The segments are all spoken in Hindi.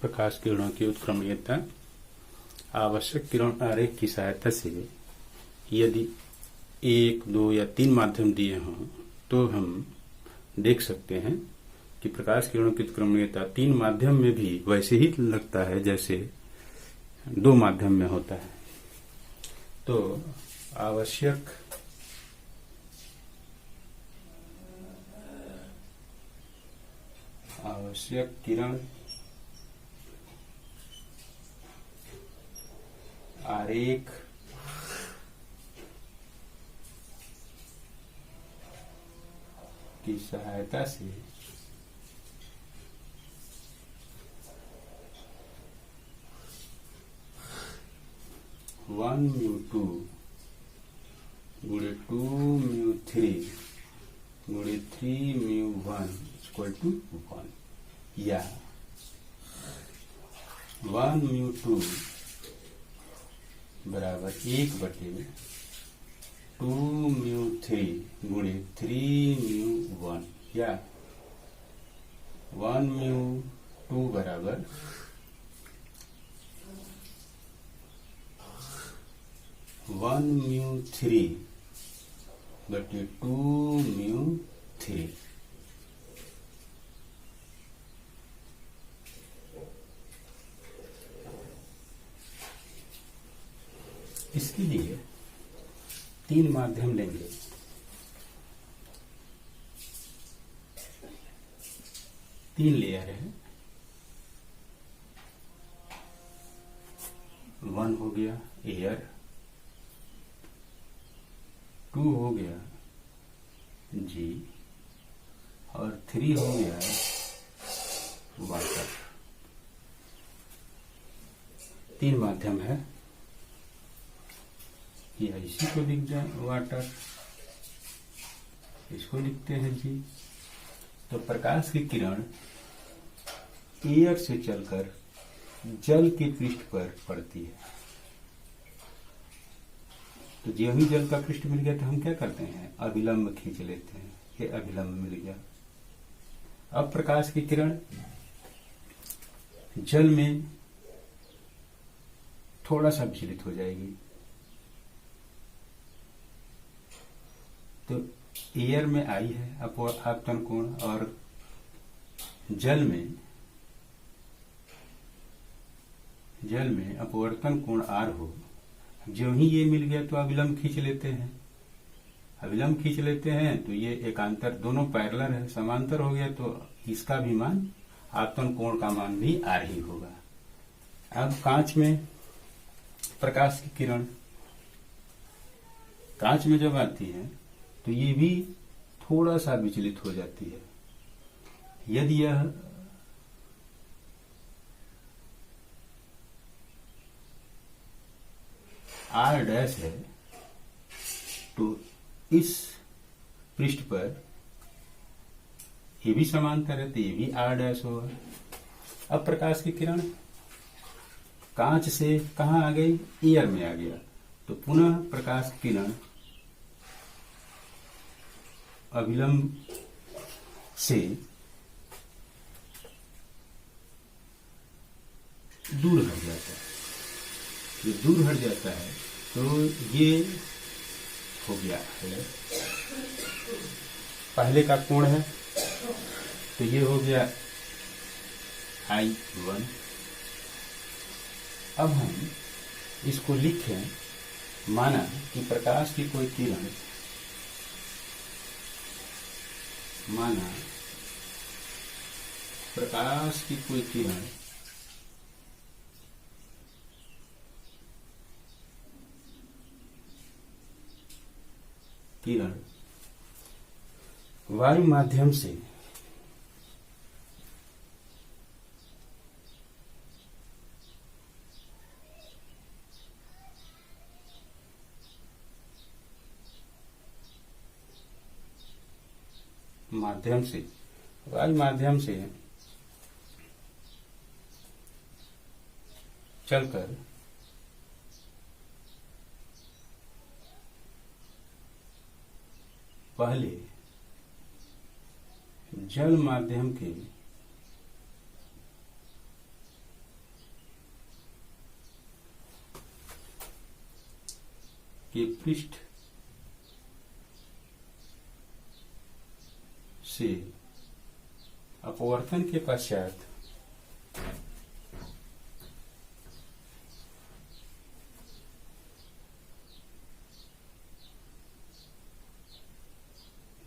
प्रकाश किरणों की उत्क्रमणीयता। आवश्यक किरण आरेख की सहायता से यदि 1, 2 या 3 माध्यम दिए हों तो हम देख सकते हैं कि प्रकाश किरणों की उत्क्रमणीयता 3 माध्यम में भी वैसे ही लगता है जैसे 2 माध्यम में होता है। तो आवश्यक किरण आरेख की सहायता से वन म्यू टू गुणे 2 म्यू 3 गुणे 3 म्यू 1 इक्वल टू 1 या 1 म्यू 2 बराबर 1/2 म्यू 3 गुणे 3 म्यू 1 या 1 म्यू 2 बराबर 1 म्यू 3/2 म्यू 3। इसके लिए 3 माध्यम लेंगे। तीन लेयर है। 1 हो गया एयर, 2 हो गया जी और 3 हो गया वाटर। 3 माध्यम है। या इसी को लिख जाए वाटर, इसको लिखते हैं जी। तो प्रकाश की किरण एयर से चलकर जल के पृष्ठ पर पड़ती है। तो जो ही जल का पृष्ठ मिल गया तो हम क्या करते हैं, अभिलंब खींच लेते हैं। ये अभिलंब मिल गया। अब प्रकाश की किरण जल में थोड़ा सा विचलित हो जाएगी। तो एयर में आई है आपतन कोण और जल में अपवर्तन कोण आर हो। जो ही ये मिल गया तो अभिलंब खींच लेते हैं। अभिलंब खींच लेते हैं तो ये एकांतर दोनों पैरेलल है, समांतर हो गया तो इसका भी मान आपतन कोण का मान भी आर ही होगा। अब कांच में प्रकाश की किरण कांच में जब आती है तो ये भी थोड़ा सा विचलित हो जाती है। यदि यह आर डैश है तो इस पृष्ठ पर ये भी समांतर है तो ये भी आर डैश होगा। अब प्रकाश की किरण कांच से कहां आ गई, एयर में आ गया। तो पुनः प्रकाश की किरण अभिलंब से दूर हट जाता है। ये दूर हट जाता है तो ये हो गया है, पहले का कोण है तो ये हो गया I1। अब हम इसको लिखें, माना कि प्रकाश की कोई किरण, किरण वायु माध्यम से वायु माध्यम से चलकर पहले जल माध्यम के के पृष्ठ से अपवर्तन के पश्चात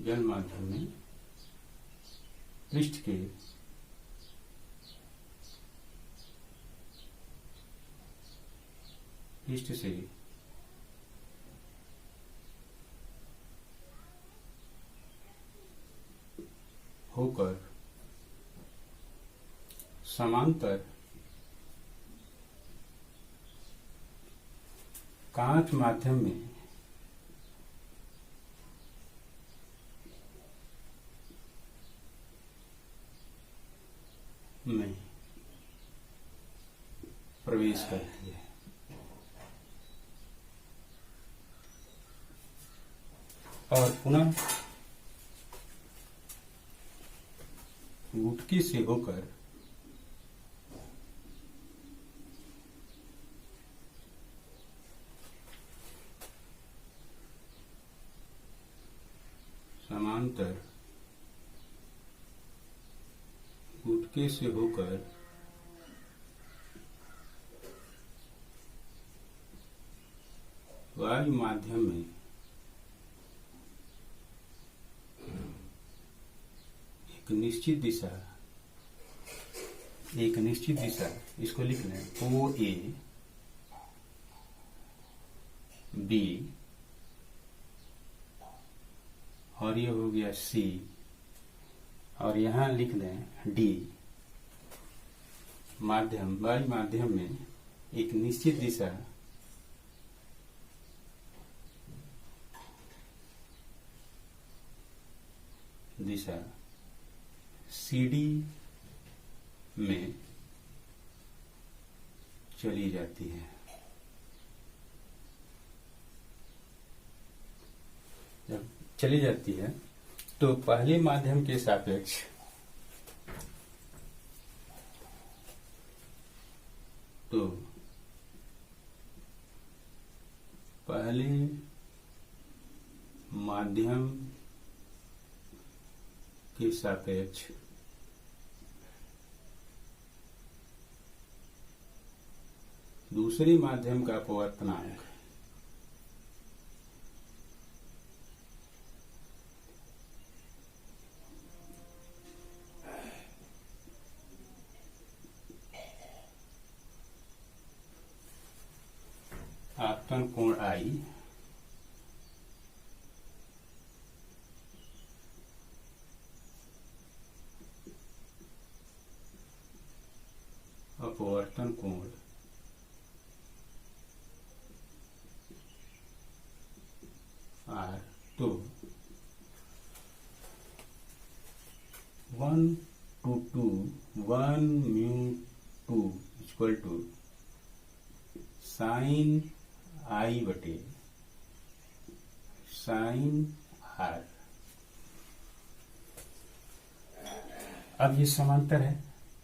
जल माध्यम में पृष्ठ से होकर समांतर कांच माध्यम में प्रवेश करती है। और पुनः गुटकी से होकर समांतर गुटके से होकर वायु माध्यम में एक निश्चित दिशा इसको लिख लें ओ ए बी और ये हो गया सी और यहां लिख दें डी। माध्यम वायु माध्यम में एक निश्चित दिशा सीडी में चली जाती है। जब चली जाती है तो पहले माध्यम के सापेक्ष दूसरे माध्यम का अपवर्तनांक आपतन कोण आई अपवर्तन कोण आर तो 1 म्यू 2 इक्वल टू साइन आई बटे साइन आर। अब ये समांतर है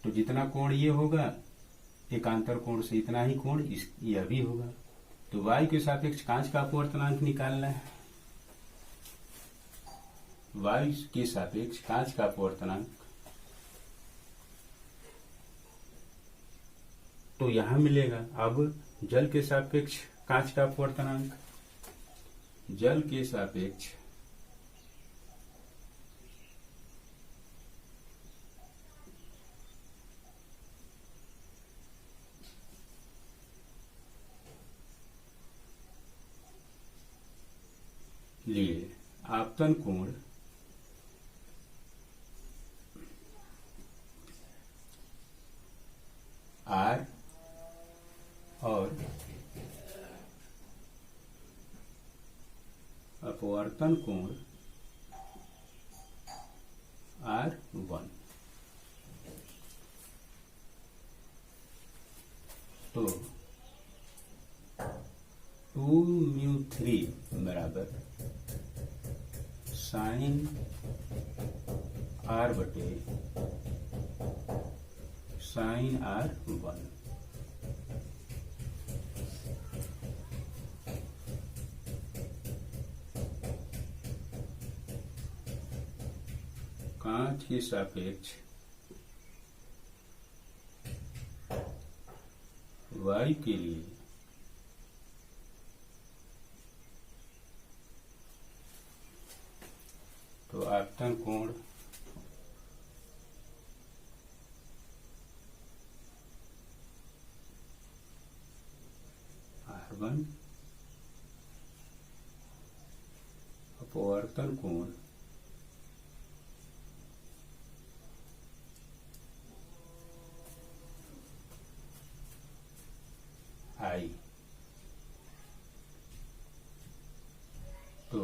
तो जितना कोण ये होगा एकांतर कोण से इतना ही कोण यह भी होगा। तो वायु के सापेक्ष कांच का अपवर्तनांक निकालना है। वायु के सापेक्ष कांच का अपवर्तनांक तो यहां मिलेगा। अब जल के सापेक्ष कांच का अपवर्तनांक, जल के सापेक्ष लिए आपतन कोण आर और अपवर्तन कोण R1। तो 2μ3 बराबर साइन R बटे साइन R1। 5 के सापेक्ष y के लिए तो आपतन कोण R1 अपवर्तन कोण I। तो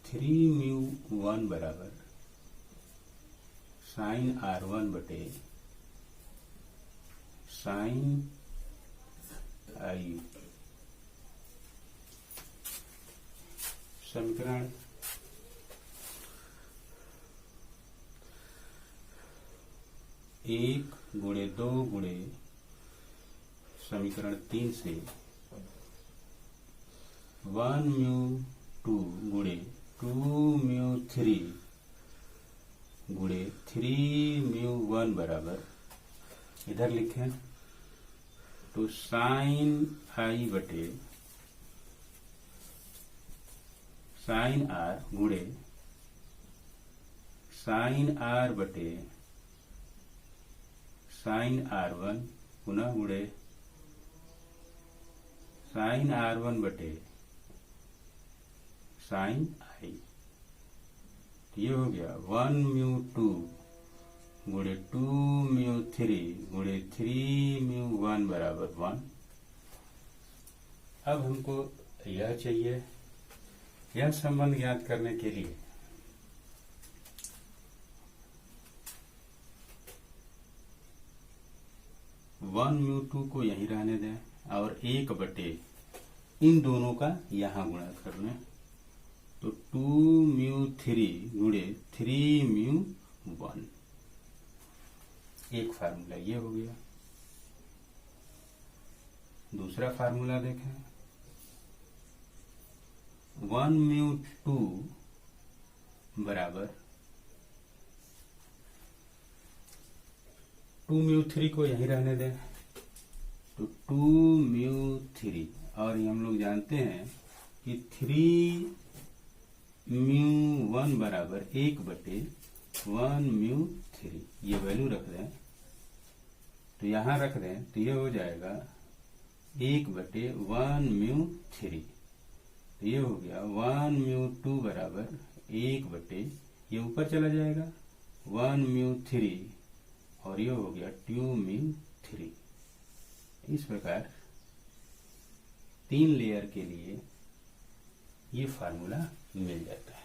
3μ1 बराबर साइन R1 बटे साइन I। समीकरण 1 गुणे 2 गुणे समीकरण 3 से 1μ2 गुणे 2μ3 गुणे 3μ1 बराबर इधर लिखें तो साइन I बटे साइन R गुणे साइन R बटे साइन R1 पुनः गुणे साइन R1 बटे साइन I। ये हो गया 1μ2 गुणे 2μ3 गुणे 3μ1 बराबर 1। अब हमको यह चाहिए, यह संबंध ज्ञात करने के लिए वन म्यू टू को यहीं रहने दें और 1 बटे इन दोनों का यहां गुणा कर लें तो 2μ3 गुणे 3μ1। एक फार्मूला ये हो गया। दूसरा फार्मूला देखें 1μ2 बराबर 2μ3 को यहीं रहने दें तो 2μ3 और ये हम लोग जानते हैं कि 3μ1 बराबर 1 बटे 1μ3। ये वैल्यू रख दें तो यहां रख दें तो ये हो जाएगा 1 बटे 1μ3। तो ये हो गया 1μ2 बराबर 1 बटे ये ऊपर चला जाएगा 1μ3 और ये हो गया 2μ3। इस प्रकार 3 लेयर के लिए ये फार्मूला मिल जाता है।